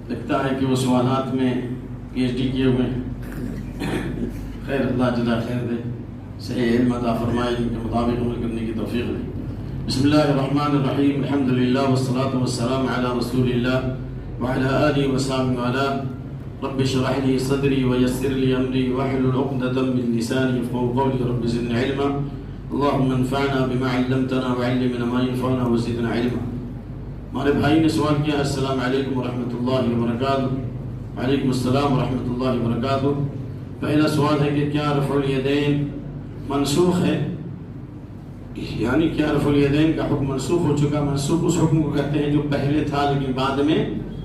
لگتا ہے کہ وہ سوالات میں پی ایچ ڈی کیے ہوئے ہیں. خیر، اللہ جزا خیر دے، صحیح علم عطا فرمائے، ان کے مطابق عمل کرنے کی توفیق دے. بسم اللہ الرحمن الرحیم، الحمد للہ والصلاة والسلام علی رسول اللہ وعلی آلہ وصحبہ وآلہ. رب اشرح لي صدري ويسر لي امري واحلل عقدة من لساني يفقهوا قولي. رب زدنا علما، اللهم انفعنا بما علمتنا وعلمنا ما ينفعنا وزدنا علما. ہمارے بھائی نے سوال کیا، السلام علیکم ورحمۃ اللہ وبرکاتہ. وعلیکم السلام ورحمۃ اللہ وبرکاتہ. پہلا سوال ہے کہ کیا رفع الیدین منسوخ ہے؟ یعنی کیا رفع الیدین کا حکم منسوخ ہو چکا؟ منسوخ اس حکم کو کہتے ہیں جو پہلے تھا لیکن بعد میں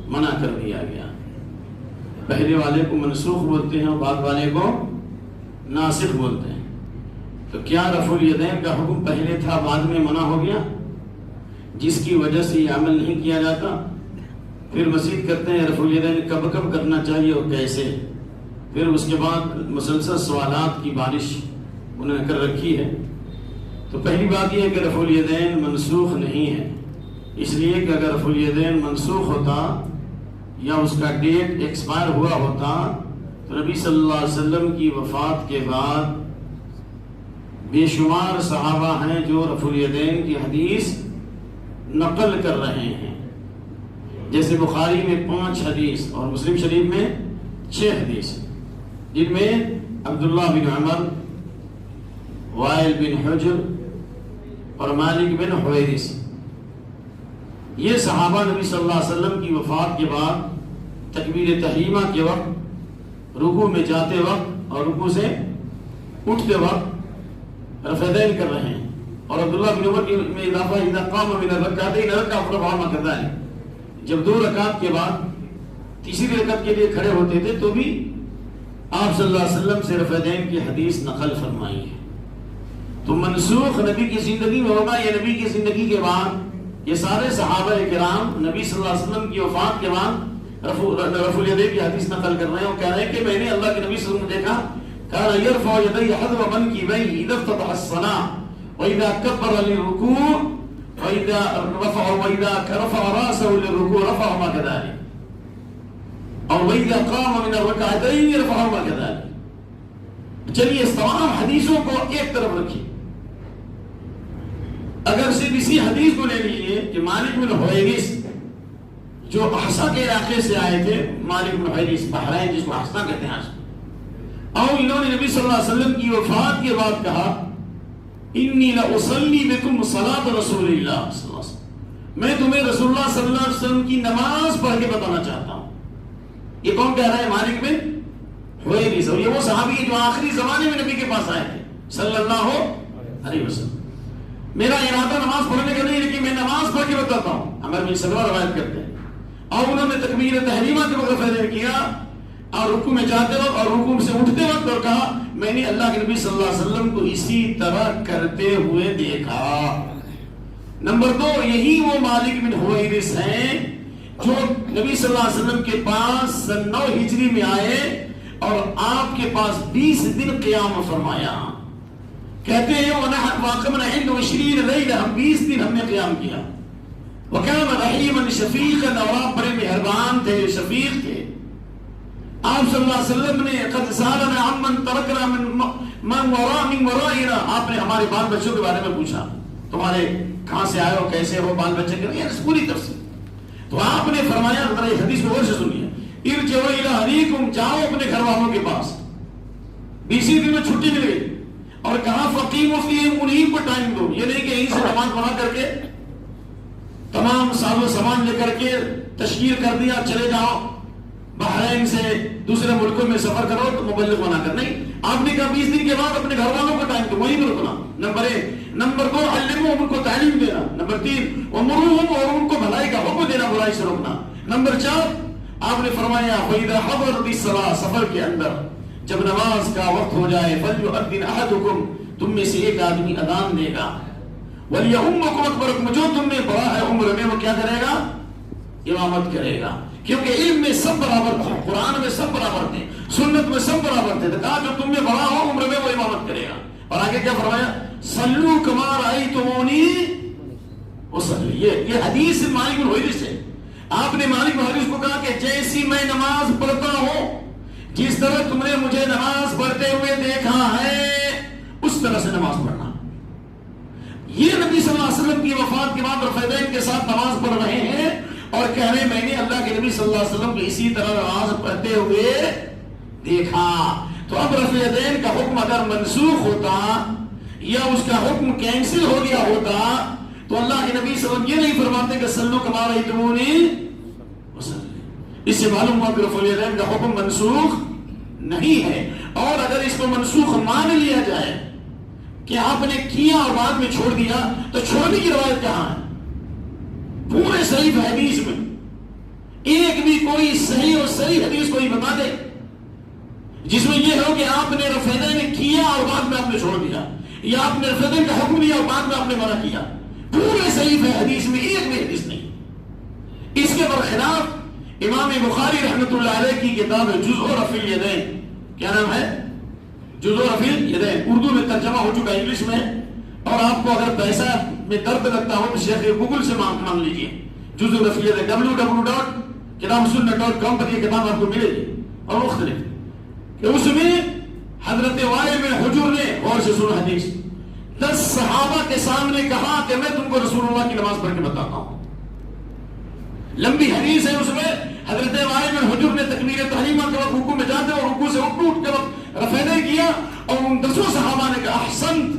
منع کر دیا گیا. پہلے والے کو منسوخ بولتے ہیں اور بعد والے کو ناسخ بولتے ہیں. تو کیا رفع الیدین کا حکم پہلے تھا بعد میں منع ہو گیا جس کی وجہ سے یہ عمل نہیں کیا جاتا؟ پھر مزید کرتے ہیں رفع الیدین کب کب کرنا چاہیے اور کیسے. پھر اس کے بعد مسلسل سوالات کی بارش انہوں نے کر رکھی ہے. تو پہلی بات یہ ہے کہ رفع الیدین منسوخ نہیں ہے، اس لیے کہ اگر رفع الیدین منسوخ ہوتا یا اس کا ڈیٹ ایکسپائر ہوا ہوتا تو نبی صلی اللہ علیہ وسلم کی وفات کے بعد بے شمار صحابہ ہیں جو رفع الیدین کی حدیث نقل کر رہے ہیں. جیسے بخاری میں 5 حدیث اور مسلم شریف میں 6 حدیث، جن میں عبداللہ بن عمر، وائل بن حجر اور مالک بن حویرث، یہ صحابہ نبی صلی اللہ علیہ وسلم کی وفات کے بعد تکبیر تحریمہ کے وقت، رکوع میں جاتے وقت اور رکوع سے اٹھتے وقت رفع الیدین کر رہے ہیں. اور عبداللہ بن عمر کی میں اضافہ اذا قام من الرکعتین رکع فرفع ما كذلك، جب 2 رکعت کے بعد تیسری رکعت کے لیے کھڑے ہوتے تھے تو بھی آپ صلی اللہ علیہ وسلم سے رفع الیدین کی حدیث نقل فرمائی ہے. تو منسوخ نبی کی زندگی میں ہوگا یا نبی کی زندگی کے بعد؟ یہ سارے صحابہ کرام نبی صلی اللہ علیہ وسلم کی وفات کے بعد رفع الیدین کی حدیث نقل کر رہے ہیں اور کہہ رہے ہیں کہ میں نے اللہ کے نبی صلی اللہ علیہ وسلم دیکھا کان یرفع یدیہ حذو منکبیہ اذا افتتح الصلاۃ وإذا كبر للركوع وإذا رفع رأسه للركوع رفع ما كذلك، أو وإذا قام من الركعتين رفع ما كذلك. چلیے اس تمام حدیثوں کو ایک طرف رکھیے. اگر صرف اسی حدیث کو لے لیجیے کہ مالک بن حویرث جو احسا کے علاقے سے آئے تھے، مالک بن حویرث بحرین جس کو احسا کہتے ہیں آج، اور انہوں نے نبی صلی اللہ علیہ وسلم کی وفات کے بعد کہا انی لأصلی بکم صلاۃ رسول اللہ صلی اللہ علیہ وسلم، میں تمہیں رسول اللہ صلی اللہ علیہ وسلم کی نماز پڑھ کے بتانا چاہتا ہوں. یہ کون کہہ رہا ہے؟ مالک بن حویرث. اور یہ وہ صحابی ہے جو آخری زمانے میں نبی کے پاس آئے تھے صلی اللہ علیہ وسلم. میرا ارادہ نماز پڑھنے کا نہیں لیکن میں نماز پڑھ کے بتاتا ہوں. عمر بن سلمہ روایت کرتے ہیں. اور انہوں نے تکبیر تحریمہ کے وقت فیض کیا اور رکوع میں جاتے وقت اور رکوع سے اٹھتے وقت اور کہا میں نے اللہ کے نبی صلی اللہ علیہ وسلم کو اسی طرح کرتے ہوئے دیکھا. نمبر 2، یہی وہ مالک بن حویرث ہیں جو نبی صلی اللہ علیہ وسلم کے پاس سن 9 ہجری میں آئے اور آپ کے پاس 20 دن قیام فرمایا. کہتے ہیں وَقَمْنَا عِنْدُ 20 لَيْلَةً، ہم 20 دن ہم نے قیام کیا. وَكَانَ رَحِيمًا شَفِيقًا، اور آپ بڑے مہربان تھے، شفیق تھے. آپ صلی اللہ علیہ وسلم نے قد سالنا عمن ترکنا من ورائنا، آپ نے ہمارے بال بچوں کے بارے میں پوچھا، تمہارے کہاں سے آئے ہو، کیسے ہو، بال بچے کے لیے پوری تفصیل. تو آپ نے فرمایا، ذرا یہ حدیث کو غور سے سنیے، ارجعوا الی اہلیکم، جاؤ اپنے گھر والوں کے پاس. 20 دن میں چھٹی مل گئی اور کہا فقیموا فیہم، انہیں کو ٹائم دو. یہ نہیں کہ یہیں سے نماز پڑھا کر کے تمام ساز و سامان لے کر کے تشکیل کر دیا چلے جاؤ بحرین سے دوسرے ملکوں میں سفر کرو تو مبلغ بنا کر. نہیں، آپ نے کہا 20 دن کے بعد اپنے گھر والوں کو ٹائم دو، وہیں پر رکنا. نمبر 1. نمبر 2، علموہم، ان کو تعلیم دینا. نمبر 3، ومروہم، اور ان کو بھلائی کا حکم دینا، برائی سے روکنا. نمبر 4، آپ نے فرمایا فَإِذَا حَضَرَتِ الصَّلَاةُ، سفر کے اندر جب نماز کا وقت ہو جائے فَلْيُؤَذِّنْ أَحَدُكُمْ، تم میں سے ایک آدمی اذان دے گا. وَلْيَؤُمَّكُمْ أَكْبَرُكُمْ، جو تم میں بڑا ہے عمر میں وہ کیا کرے گا؟ امامت کرے گا. کیونکہ علم میں سب برابر تھے، قرآن میں سب برابر تھے، سنت میں سب برابر تھے. تو کہا جو تم میں بڑا ہو عمر میں وہ امامت کرے گا. اور آگے کیا فرمایا؟ صلو کما رأیتمونی اصلی. یہ حدیث مالک بن حویرث ہے. آپ نے مالک بن حویرث کو کہا کہ جیسی میں نماز پڑھتا ہوں، جس طرح تم نے مجھے نماز پڑھتے ہوئے دیکھا ہے اس طرح سے نماز پڑھنا۔ یہ نبی صلی اللہ علیہ وسلم کی وفات کے بعد رفیدین کے ساتھ نماز پڑھ رہے ہیں اور کہہ رہے ہیں میں نے اللہ کے نبی صلی اللہ علیہ وسلم کو اسی طرح نماز پڑھتے ہوئے دیکھا۔ تو اب رفیدین کا حکم اگر منسوخ ہوتا یا اس کا حکم کینسل ہو گیا ہوتا تو اللہ کے نبی صلی اللہ علیہ وسلم یہ نہیں فرماتے کہ صلو کما رأیتمونی وصلی۔ اس سے معلوم ہوا کہ رفیدین کا حکم منسوخ نہیں ہے۔ اور اگر اس کو منسوخ مان لیا جائے کہ آپ نے کیا اور بعد میں چھوڑ دیا تو چھوڑنے کی روایت کہاں ہے؟ پورے صحیح حدیث میں ایک بھی کوئی صحیح اور صحیح حدیث کوئی بتا دے جس میں یہ ہو کہ آپ نے رفیدین نے کیا اور بعد میں آپ نے چھوڑ دیا، یا آپ نے رفیدین کا حکم دیا اور بعد میں آپ نے منع کیا۔ پورے صحیح حدیث میں ایک بھی حدیث نہیں۔ اس کے برخلاف امام بخاری رحمۃ اللہ علیہ کی کتاب ہے جزء رفع الیدین، کیا نام ہے؟ جزء رفع الیدین، اردو میں ترجمہ ہو چکا انگلش میں، اور آپ کو اگر پیسہ میں درد لگتا ہو تو شیخ گوگل سے مانگ لیجیے جزء رفع الیدین، www.kitabsunna.com پر یہ کتاب آپ کو ملے گی۔ اور مختلف کہ اس میں حضرت وائل بن حجر نے غور سے سنا حدیث 10 صحابہ کے سامنے کہا کہ میں تم کو رسول اللہ کی نماز پڑھ کے بتاتا ہوں۔ لمبی حدیث ہے، اس میں حضرت وائل بن حجر نے تکبیر تحریمہ کے وقت رکوع میں جاتے اور رکوع سے اٹھ کے وقت رفعین کیا اور ان 10 صحابہ نے کہا احسنت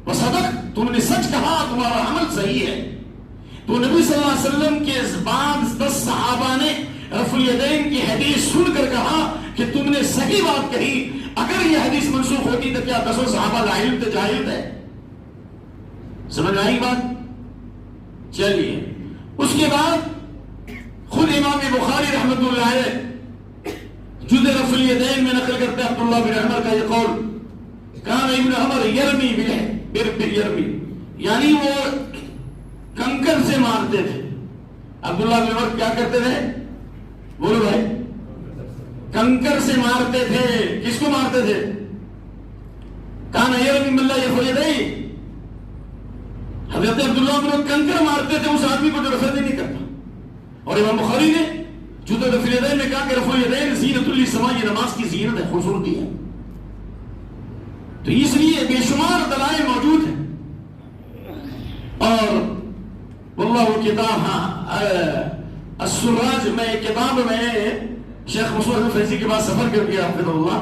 وصدق، تم نے سچ کہا، تمہارا عمل صحیح ہے۔ تو نبی صلی اللہ علیہ وسلم کے بعد 10 صحابہ نے رفع الیدین کی حدیث سن کر کہا کہ تم نے صحیح بات کہی، اگر یہ حدیث منسوخ ہوتی تو کیا 10 صحابہ لاحل تھے، جاہل تھے؟ سمجھ آئی بات؟ چلیے اس کے بعد خود امام بخاری رحمۃ اللہ علیہ جزء رفع الیدین میں نقل کرتے ہیں عبداللہ بن عمر کا یہ قول، کان ابن عمر یرمی یرمی، یعنی وہ کنکر سے مارتے تھے۔ عبداللہ بن عمر کیا کرتے تھے؟ بولو بھائی، کنکر سے مارتے تھے۔ کس کو مارتے تھے؟ کان یرمی من لا یرفع یدیہ، حضرت عبداللہ بن عمر کنکر مارتے تھے اس آدمی کو جو رفع نہیں کرتا۔ اور امام بخاری نے جزء رفع الیدین میں کہا کہ رفع الیدین زینۃ للسماء، یہ نماز کی زینت ہے، خوبصورتی ہے۔ تو اس لیے بے شمار دلائل موجود ہیں۔ اور واللہ کتاب السراج میں کتاب میں شیخ مصور فیضی کے بعد سفر کر گیا حفظہ اللہ،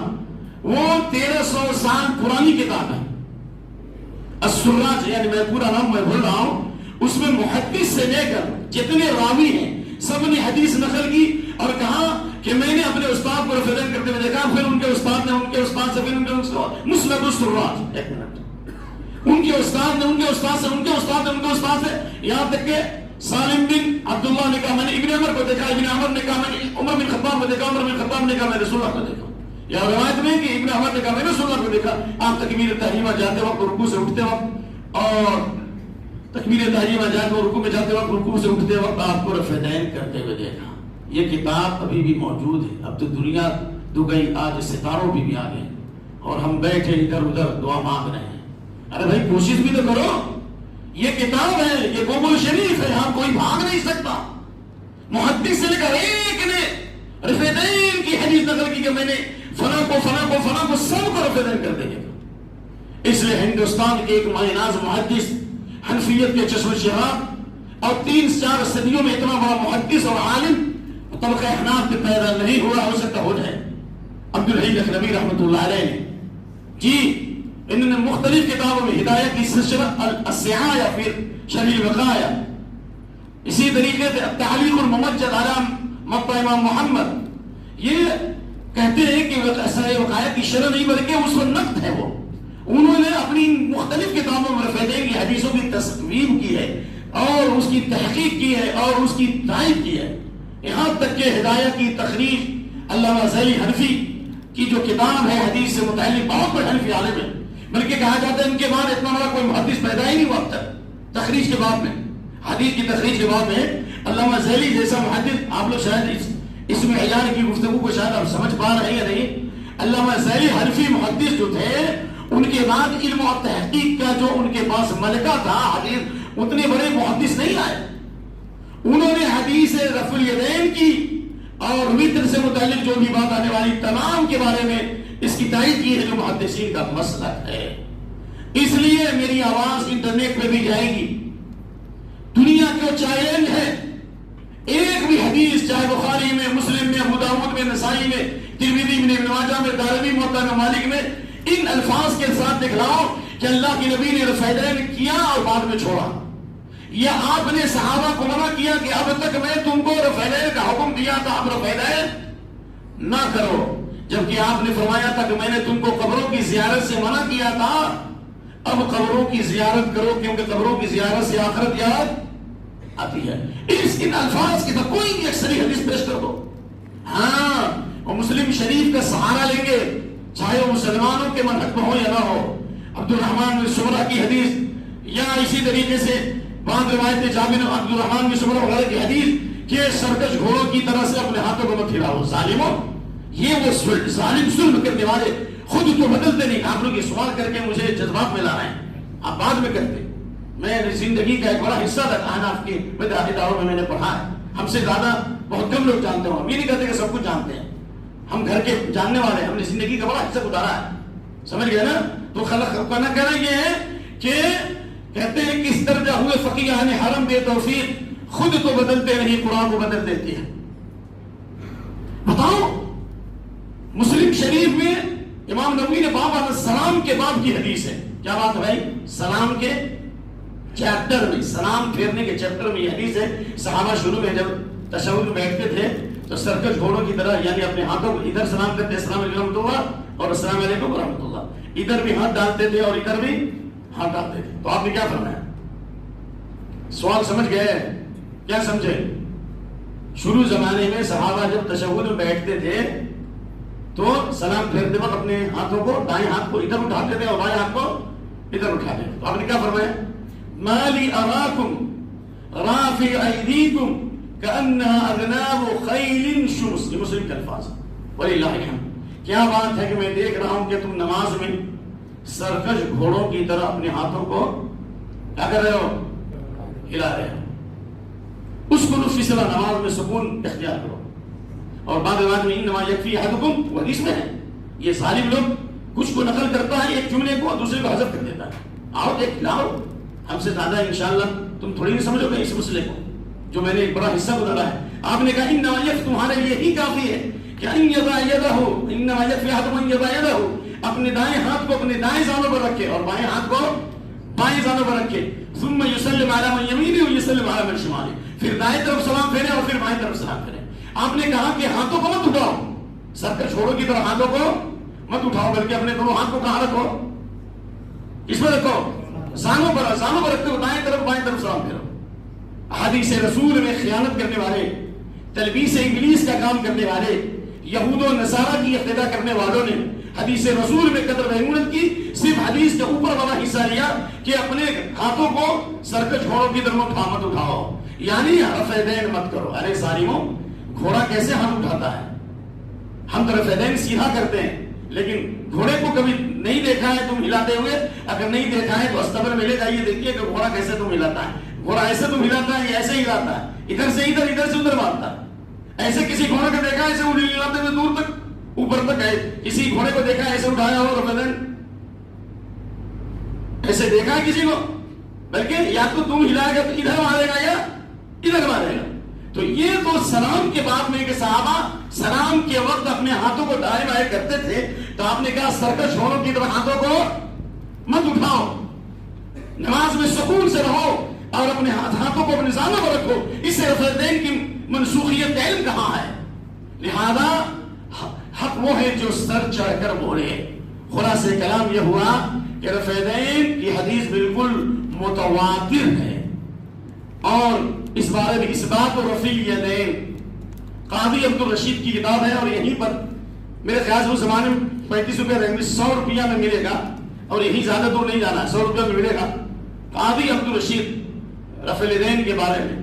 وہ 1300 سال پرانی کتاب ہے السراج، یعنی میں پورا نام میں بھول رہا ہوں، اس میں محدث سے لے کر جتنے راوی ہیں سب نے حدیث نقل کی اور کہا کہ میں نے اپنے استاد کو رفعین کرتے ہوئے دیکھا، پھر ان کے استاد نے ان کے استاد سے، پھر ان کے مسند السراج، ایک منٹ، ان کے استاد نے ان کے استاد سے، ان کے استاد نے ان کے استاد سے، یہاں تک کہ سالم بن عبداللہ نے کہا میں نے ابن عمر کو دیکھا، ابن عمر نے کہا میں نے عمر بن خطاب کو دیکھا، عمر بن خطاب نے کہا میں نے رسول اللہ کو دیکھا۔ یا روایت میں کہ ابن عمر نے کہا میں نے رسول اللہ کو دیکھا، آپ تکبیر تحریمہ جاتے وقت رکوع سے اٹھتے وقت، اور تکبیر تحریمہ جاتے وقت رکوع میں جاتے وقت رکوع سے اٹھتے وقت آپ کو رفعین کرتے ہوئے دیکھا۔ یہ کتاب ابھی بھی موجود ہے، اب تو دنیا دو گئی، آج ستاروں بھی آ گئے اور ہم بیٹھے ادھر ادھر دعا مانگ رہے ہیں۔ ارے بھائی کوشش بھی تو کرو، یہ کتاب ہے، یہ گوگل شریف ہے، ہاں کوئی بھاگ نہیں سکتا۔ محدث سے لے کر ایک نے رفعین کی حدیث نقل کی کہ میں نے فلاں کو فلاں کو فلاں کو سب کو رفعین کر دیں گے۔ اس لیے ہندوستان کے ایک مایناز محدث، حنفیت کے چشم شہاب اور 3-4 صدیوں میں اتنا بڑا محدث اور عالم طبقہ احناف کے پیدا نہیں ہوا، ہو سکتا ہو جائے، عبدالحی لکھنوی رحمۃ اللہ علیہ نے جی انہوں نے مختلف کتابوں میں ہدایت کی السعایہ، پھر شرح الوقایہ، اسی طریقے سے التعلیق الممجد علی مطبع امام محمد، یہ کہتے ہیں کہ وقایہ کی شرح نہیں بلکہ اس پر نقد ہے۔ وہ انہوں نے اپنی مختلف کتابوں میں رفعین کی حدیثوں کی تصویب کی ہے اور اس کی تحقیق کی ہے اور اس کی تائید کی ہے، یہاں تک کہ ہدایت کی تخریج علامہ ذیلی حنفی کی جو کتاب ہے حدیث سے متعلق، بہت بڑے حنفی عالم ہے، بلکہ کہا جاتا ہے ان کے بعد اتنا بڑا کوئی محدث پیدا ہی نہیں ہوا اب تک تخریج کے بعد میں، حدیث کی تخریج کے بعد میں علامہ ذیلی جیسا محدث، آپ لوگ شاید اس میں عیار کی گفتگو کو شاید آپ سمجھ پا رہے ہیں یا نہیں، علامہ ذیلی حنفی محدث جو تھے ان کے بعد علم و تحقیق کا جو ان کے پاس ملکہ تھا حدیث، اتنے بڑے محدث نہیں آئے۔ انہوں نے حدیث اور وطر سے متعلق جو بھی بات آنے والی تمام کے بارے میں اس کی تائید کی ہے جو محدثین کا مسلک ہے. اس لیے میری آواز انٹرنیٹ پہ بھی جائے گی. دنیا کو چیلنج ہے، ایک بھی حدیث چاہے بخاری میں، مسلم میں، ابو داؤد میں، نسائی میں، ترمذی میں، ابن ماجہ میں، دارمی، موطا میں، مالک میں، ان الفاظ کے ساتھ دکھلاؤ کہ اللہ کے نبی نے رفع یدین کیا اور بعد میں چھوڑا، یا آپ نے صحابہ کو منع کیا کہ اب تک میں تم کو رفع یدین کا حکم دیا تھا، اب رفع یدین نہ کرو، جبکہ آپ نے فرمایا تھا کہ میں نے تم کو قبروں کی زیارت سے منع کیا تھا، اب قبروں کی زیارت کرو کیونکہ قبروں کی زیارت سے آخرت یاد آتی ہے. ان الفاظ کی تو کوئی بھی اکثری حدیث پیش کر دو. ہاں وہ مسلم شریف کا سہارا لیں گے چاہے وہ مسلمانوں کے منہج میں ہو یا نہ ہو. عبد الرحمن بن سمرہ کی حدیث یا اسی طریقے سے بعض روایت جابر عبد الرحمن بن سمرہ وغیرہ کی حدیث کہ سرکش گھوڑوں کی طرح سے اپنے ہاتھوں کو مت ہلاؤ ظالموں. یہ وہ ظالم ظلم کرنے والے خود تو بدلتے نہیں. آپ لوگ یہ سوال کر کے مجھے جذبات میں لا رہے ہیں، آپ بعد میں کرتے. میں زندگی کا ایک بڑا حصہ تھا احناف کی بدعتی دعوت میں نے پڑھا ہے. ہم سے زیادہ بہت کم لوگ جانتے ہوں. یہ نہیں کہتے کہ سب کچھ جانتے ہیں، ہم گھر کے جاننے والے ہیں، ہم نے زندگی کا بڑا حصہ گزارا ہے. سمجھ گئے نا؟ تو خلق کا نہ کہنا یہ ہے کہ کہتے ہیں کس درجہ ہوئے فقیہان حرم بے توفیق، خود تو بدلتے نہیں قرآن کو بدل دیتی ہے. بتاؤ مسلم شریف میں امام نبوی نے باب علیہ السلام کے باب کی حدیث ہے. کیا بات ہے بھائی؟ سلام کے چیپٹر میں، سلام پھیرنے کے چیپٹر میں یہ حدیث ہے. صحابہ شروع میں جب تشہد میں بیٹھتے تھے تو سرکش گھوڑوں کی طرح یعنی اپنے ہاتھوں کو ادھر سلام کرتے السلام علیکم ورحمۃ اللہ اور السلام علیکم ورحمۃ اللہ، ادھر بھی ہاتھ ڈالتے تھے اور ادھر بھی ہاتھ ڈالتے تھے. تو آپ نے کیا فرمایا؟ سوال سمجھ گئے؟ کیا سمجھے؟ شروع زمانے میں صحابہ جب تشہد میں بیٹھتے تھے تو سلام پھیرتے وقت اپنے ہاتھوں کو دائیں ہاتھ کو ادھر اٹھاتے تھے اور بائیں ہاتھ کو ادھر اٹھاتے تھے. تو آپ نے کیا فرمایا؟ ما لی اراکم رافع ایدیکم کأنها اذناب خیل شمس. یہ مسلم کے الفاظ وللہ الحمد. کیا بات ہے کہ میں دیکھ رہا ہوں کہ تم نماز میں سرکش گھوڑوں کی طرح اپنے ہاتھوں کو کیا کر رہے ہو؟ ہلا رہے ہو. اس کو فی صلاح نماز میں سکون اختیار کرو. اور بعد میں انما یکفی احدکم وہ حدیث میں ہے. یہ ظالم لوگ کچھ کو نقل کرتا ہے ایک جملے کو دوسرے کو حذف کر دیتا ہے. آؤ دیکھ لاؤ ہم سے زیادہ انشاءاللہ تم تھوڑی نہیں سمجھو گے اس مسئلے کو جو میں نے ایک بڑا حصہ گزارا ہے. آپ نے کہا انما یکفی تمہارے لیے ہی کافی ہے کہ ان یضع یدہ انما یکفی احدکم ان یضع یدہ اپنے دائیں ہاتھ کو اپنے دائیں زانوں پر رکھے اور بائیں ہاتھ کو بائیں زانوں پر رکھے. ثم یسلم علی من یمینہ ویسلم علی من شمالہ. پھر دائیں طرف سلام پھیرے اور پھر بائیں طرف سلام پھیرے. آپ نے کہا کہ ہاتھوں کو مت اٹھاؤ، سرکش گھوڑوں کی طرح ہاتھوں کو مت اٹھاؤ بلکہ اپنے دونوں ہاتھ کو کہاں رکھو؟ اس میں رکھو، زانوں پر رکھتے ہو دائیں طرف بائیں طرف سلام پھیرو. حدیث رسول میں خیانت کرنے والے، تلبیس انگلیس کا کام کرنے والے، یہود و نصارہ کی اقتدا کرنے والوں نے حدیث رسول میں قدر میمونت کی صرف حدیث کے اوپر والا حصہ لیا کہ اپنے ہاتھوں کو سرکش گھوڑوں کی طرف مت اٹھاؤ، یعنی رفع یدین مت کرو. ارے ظالموں، گھوڑا کیسے ہاتھ اٹھاتا ہے؟ ہم تو رفع یدین سیدھا کرتے ہیں، لیکن گھوڑے کو کبھی نہیں دیکھا ہے تم ہلاتے ہوئے؟ اگر نہیں دیکھا ہے تو استبر میں لے جائیے، دیکھیے کہ گھوڑا کیسے تم ہلاتا ہے. گھوڑا ایسے تم ہلاتا ہے یا ایسے ہی ہلاتا ہے؟ ادھر سے ادھر، ادھر سے ادھر مارتا ہے. ایسے کسی گھوڑے کو دیکھا ایسے ہلاتے ہوئے دور تک اوپر تک ہے؟ کسی گھوڑے کو دیکھا ایسے اٹھایا ہو رفع یدین؟ ایسے دیکھا ہے کسی کو؟ بلکہ یا تو تم ہلائے گا تو ادھر مارے گا یا ادھر مارے گا. تو یہ تو سلام کے بعد میں کہ صحابہ سلام کے وقت اپنے ہاتھوں کو دائیں بائیں کرتے تھے، تو آپ نے کہا سرکش گھوڑوں کی طرح ہاتھوں کو مت اٹھاؤ، نماز میں سکون سے رہو اور اپنے ہاتھوں کو اپنے زانوں پر رکھو. اس سے رفع یدین کی منسوخیت علم کہاں ہے؟ لہذا حق وہ ہے جو سر چڑھ کر بولے. خلاصہ کلام یہ ہوا کہ رفع یدین کی حدیث بالکل متواتر ہے، اور اس بارے میں اس بات و رفع الیدین قاضی عبدالرشید کی کتاب ہے، اور یہیں پر میرے خیال سے اس زمانے میں 35 روپے رہیں گے، 100 روپیہ میں ملے گا، اور یہی زیادہ دور نہیں جانا، 100 روپیہ میں ملے گا. قاضی عبدالرشید رفع الیدین کے بارے میں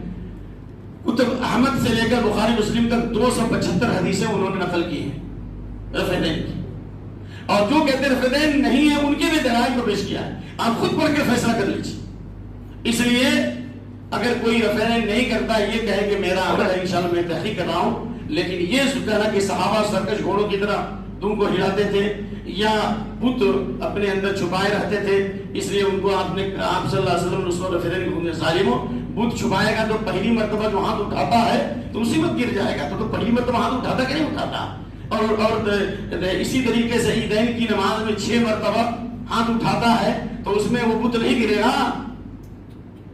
کتب احمد سے لے کر بخاری مسلم تک 275 حدیثیں انہوں نے نقل کی ہیں رفع الیدین کی، اور جو کہتے ہیں رفع الیدین نہیں ہے ان کے بھی دلائل کو پیش کیا ہے. آپ خود پڑھ کے فیصلہ کر لیجیے. اس لیے اگر کوئی رفع یدین نہیں کرتا یہ کہے کہ میرا عمل ہے، انشاءاللہ میں تحقیق کر رہا ہوں لیکن یہ کہنا کہ صحابہ سرکش گھوڑوں کی طرح دم کو ہلاتے تھے یا بت اپنے اندر چھپائے رہتے تھے، اس لیے ان کو آپ صلی اللہ علیہ وسلم نے اس وقت فرین ظالموں بت چھپائے گا تو پہلی مرتبہ جو ہاتھ اٹھاتا ہے تو اسی وقت گر جائے گا، تو پہلی مرتبہ ہاتھ اٹھاتا کہ نہیں اٹھاتا؟ اور اسی طریقے سے عیدین کی نماز میں 6 مرتبہ ہاتھ اٹھاتا ہے تو اس میں وہ بت نہیں گرے گا،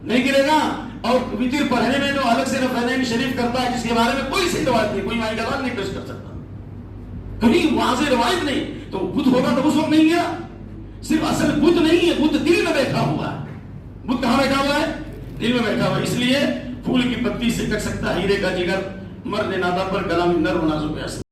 نہیں گرے گا۔ اور وتر پڑھنے میں جو الگ سے رفعین شریف کرتا ہے جس کے بارے میں کوئی صحیح روایت نہیں، کوئی مائی گواہ نہیں پیش کر سکتا، کہیں واضح روایت نہیں، تو بت ہوگا تو اس وقت نہیں گیا۔ صرف اصل بت نہیں ہے، بت دل میں بیٹھا ہوا ہے۔ بت کہاں بیٹھا ہوا ہے؟ دل میں بیٹھا ہوا ہے۔ اس لیے پھول کی پتی سے کٹ سکتا ہیرے کا جگر، مرد نادر پر گلا میں نرم نازک ہے۔